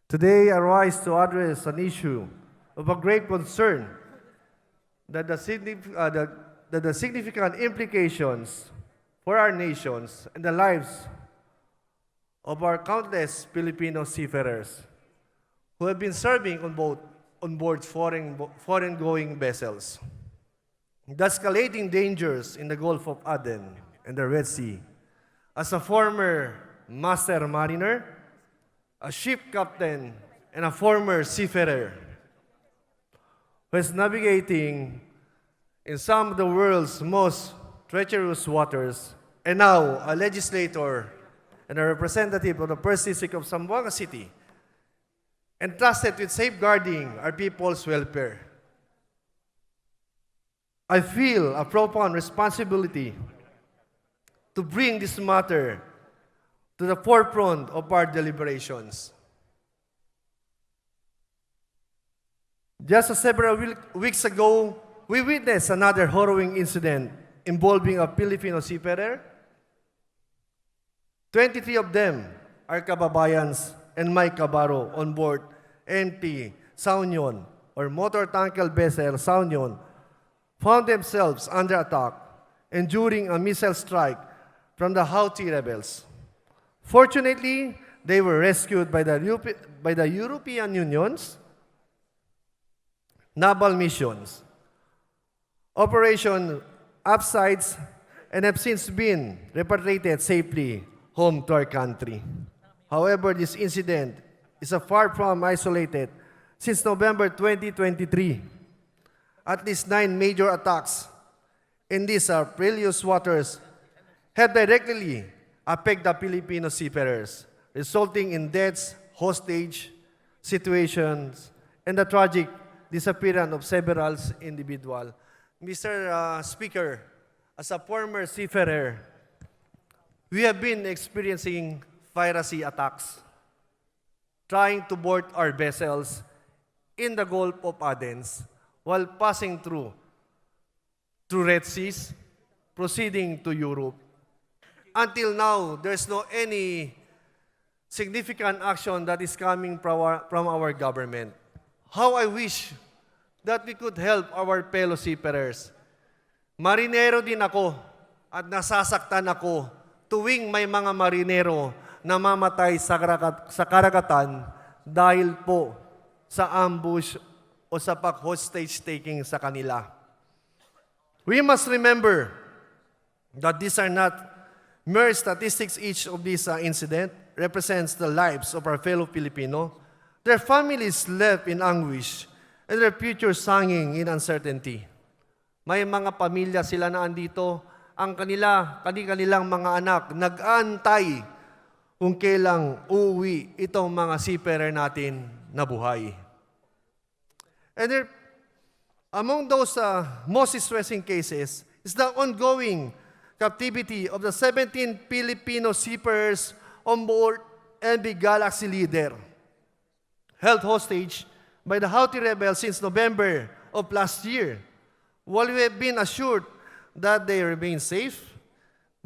Today I rise to address an issue of a great concern that the significant implications for our nations and the lives of our countless Filipino seafarers who have been serving on board foreign-going vessels. The escalating dangers in the Gulf of Aden and the Red Sea. As a former master mariner, a ship captain, and a former seafarer who is navigating in some of the world's most treacherous waters, and now a legislator and a representative of the First District of Zamboanga City, entrusted with safeguarding our people's welfare. I feel a profound responsibility to bring this matter to the forefront of our deliberations. Just several weeks ago, we witnessed another harrowing incident involving a Filipino seafarer. 23 of them are kababayans and my kabaro on board MT Saunion or motor tanker vessel Saunion found themselves under attack and during a missile strike from the Houthi rebels. Fortunately, they were rescued by the European Union's naval missions. Operation Upsides and have since been repatriated safely home to our country. However, this incident is far from isolated. Since November 2023, at least 9 major attacks in these perilous waters have directly affected the Filipino seafarers, resulting in deaths, hostage situations, and the tragic disappearance of several individuals. Mr. Speaker, as a former seafarer, we have been experiencing piracy attacks, trying to board our vessels in the Gulf of Aden while passing through Red Seas, proceeding to Europe. Until now, there's no any significant action that is coming from our government. How I wish that we could help our fellow seafarers. Marinero din ako at nasasaktan ako tuwing may mga marinero na mamatay sa karagatan dahil po sa ambush o sa hostage taking sa kanila. We must remember that these are not mere statistics. Each of these incidents represents the lives of our fellow Filipino, their families left in anguish, and their futures hanging in uncertainty. May mga pamilya sila na andito, ang kanilang mga anak nag-aantay kung kailang uuwi itong mga seafarer natin na buhay. And among those most distressing cases is the ongoing captivity of the 17 Filipino seafarers on board MV Galaxy Leader, held hostage by the Houthi rebels since November of last year. While we have been assured that they remain safe,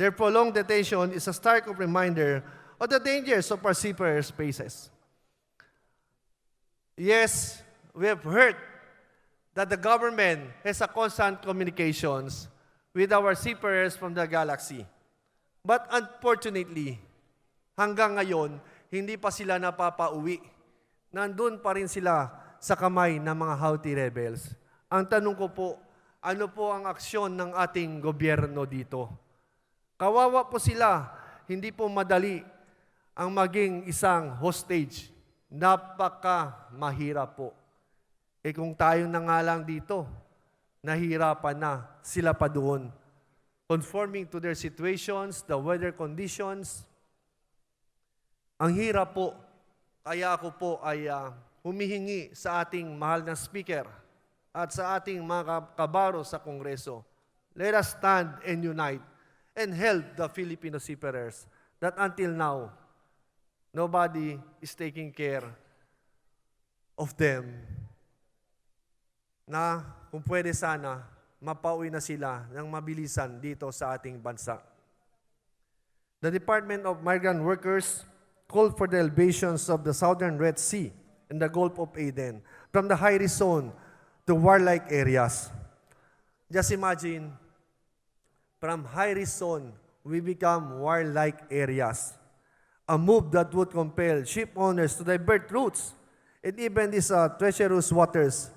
their prolonged detention is a stark reminder of the dangers of our seafarers' faces. Yes, we have heard that the government has a constant communications with our seafarers from the Galaxy. But unfortunately, hanggang ngayon, hindi pa sila napapauwi. Nandun pa rin sila sa kamay ng mga Houthi rebels. Ang tanong ko po, ano po ang aksyon ng ating gobyerno dito? Kawawa po sila, hindi po madali ang maging isang hostage. Napaka-mahirap po. Kung tayo na nga lang dito, nahirapan na sila pa doon. Conforming to their situations, the weather conditions, ang hirap po. Kaya ako po ay humihingi sa ating mahal na speaker at sa ating mga kabaro sa Kongreso. Let us stand and unite and help the Filipino seafarers that until now, nobody is taking care of them. Na kung pwede sana, mapauwi na sila ng mabilisan dito sa ating bansa. The Department of Migrant Workers called for the elevations of the southern Red Sea and the Gulf of Aden from the high-risk zone to warlike areas. Just imagine, from high-risk zone, we become warlike areas. A move that would compel ship owners to divert routes and even these treacherous waters.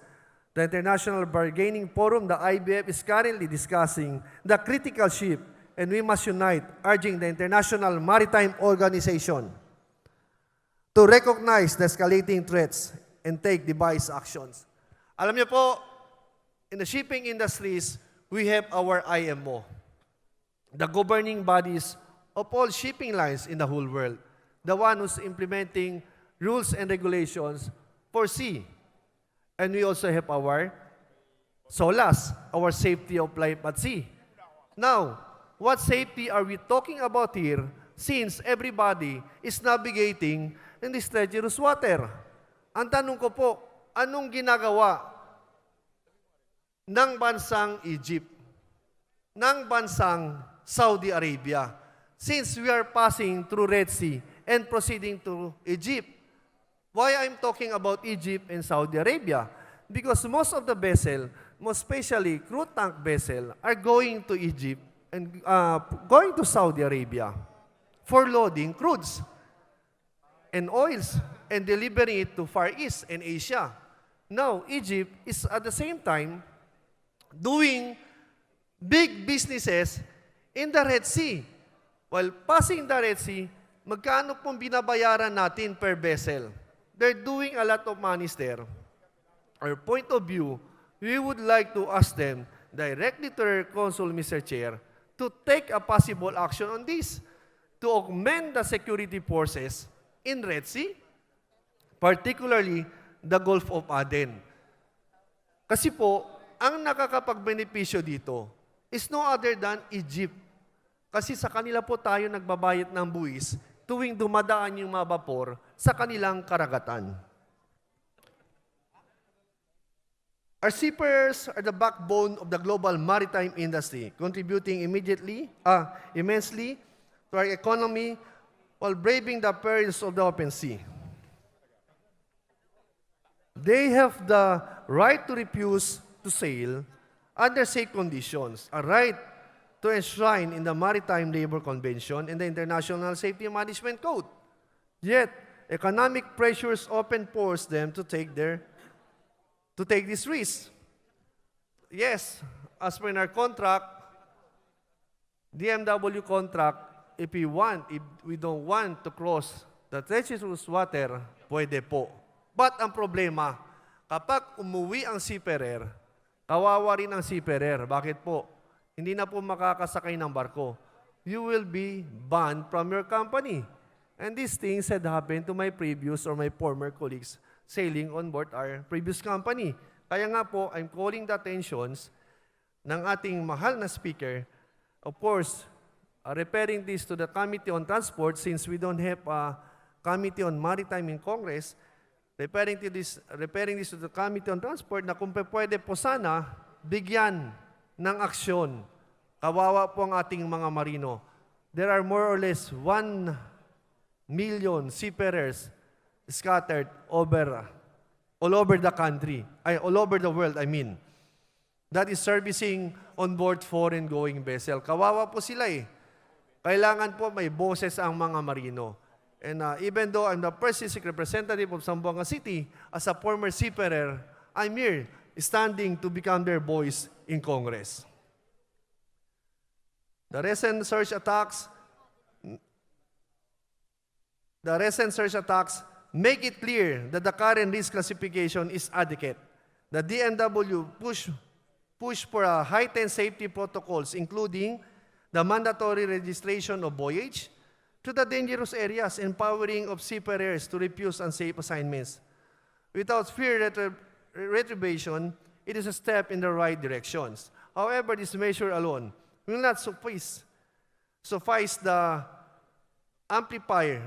The International Bargaining Forum, the IBF, is currently discussing the critical ship, and we must unite, urging the International Maritime Organization to recognize the escalating threats and take devised actions. Alam niyo po, in the shipping industries, we have our IMO, the governing bodies of all shipping lines in the whole world, the one who's implementing rules and regulations for sea. And we also have our SOLAS, our safety of life at sea. Now, what safety are we talking about here since everybody is navigating in this treacherous water? Ang tanong ko po, anong ginagawa ng bansang Egypt, ng bansang Saudi Arabia, since we are passing through Red Sea and proceeding to Egypt? Why I'm talking about Egypt and Saudi Arabia? Because most of the vessel, most especially crude tank vessel, are going to Egypt and going to Saudi Arabia for loading crudes and oils and delivering it to Far East and Asia. Now, Egypt is at the same time doing big businesses in the Red Sea. While passing the Red Sea, magkano pong binabayaran natin per vessel? They're doing a lot of money there. Our point of view, we would like to ask them directly to their Consul, Mr. Chair, to take a possible action on this, to augment the security forces in Red Sea, particularly the Gulf of Aden. Kasi po, ang nakakapagbenepisyo dito is no other than Egypt. Kasi sa kanila po tayo nagbabayad ng buwis tuwing dumadaan yung mga vapor sa kanilang karagatan. Our seafarers are the backbone of the global maritime industry, contributing immensely to our economy while braving the perils of the open sea. They have the right to refuse to sail under safe conditions, a right to enshrine in the Maritime Labor Convention and the International Safety Management Code. Yet, economic pressures often force them to take this risk. Yes, as per our contract, DMW contract, if we don't want to cross the treacherous water, pwede po. But ang problema, kapag umuwi ang seafarer, kawawa rin ang seafarer. Bakit po? Hindi na po makakasakay ng barko. You will be banned from your company. And these things had happened to my previous or my former colleagues sailing on board our previous company. Kaya nga po, I'm calling the attentions ng ating mahal na speaker. Of course, referring this to the Committee on Transport, since we don't have a Committee on Maritime in Congress, referring this to the Committee on Transport na kung pwede po sana, bigyan ng aksyon. Kawawa po ang ating mga marino. There are more or less 1 million seafarers scattered all over the country, all over the world, that is servicing on board foreign going vessel. Kawawa po sila eh. Kailangan po may boses ang mga marino. And even though I'm the first district representative of Zamboanga City, as a former seafarer, I'm here standing to become their voice in Congress. The recent surge attacks make it clear that the current risk classification is adequate. The DMW push for heightened safety protocols, including the mandatory registration of voyage to the dangerous areas, empowering of seafarers to refuse unsafe assignments. Without fear retribution, it is a step in the right directions. However, this measure alone will not suffice the amplifier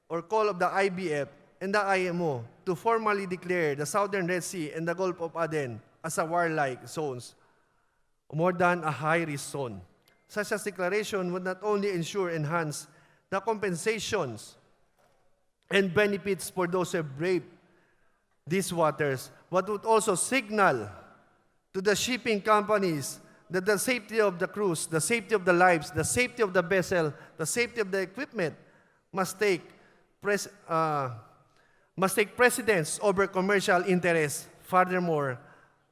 or call of the IBF and the IMO to formally declare the Southern Red Sea and the Gulf of Aden as a warlike zones, more than a high-risk zone. Such a declaration would not only ensure enhance the compensations and benefits for those who have braved these waters, but would also signal to the shipping companies that the safety of the crews, the safety of the lives, the safety of the vessel, the safety of the equipment must take precedence over commercial interests. Furthermore,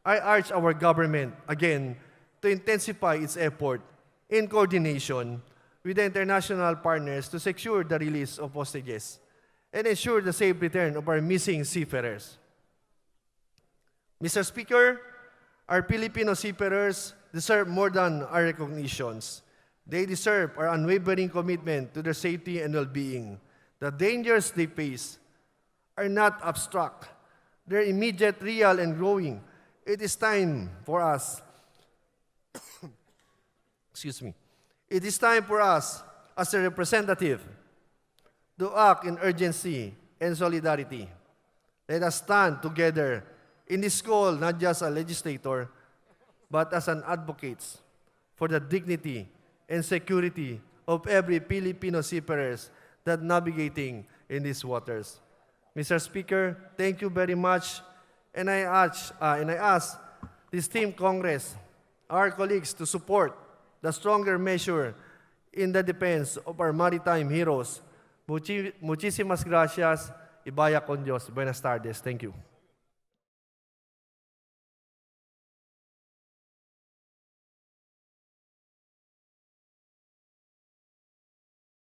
I urge our government, again, to intensify its effort in coordination with the international partners to secure the release of hostages and ensure the safe return of our missing seafarers. Mr. Speaker, our Filipino seafarers deserve more than our recognitions. They deserve our unwavering commitment to their safety and well-being. The dangers they face are not abstract. They're immediate, real, and growing. It is time for us, excuse me, it is time for us as a representative to act in urgency and solidarity. Let us stand together in this call, not just as a legislator, but as an advocate for the dignity and security of every Filipino seafarers that navigating in these waters. Mr. Speaker, thank you very much, and I ask this team Congress, our colleagues, to support the stronger measure in the defense of our maritime heroes. Muchísimas gracias. Ibaya con Dios. Buenas tardes. Thank you.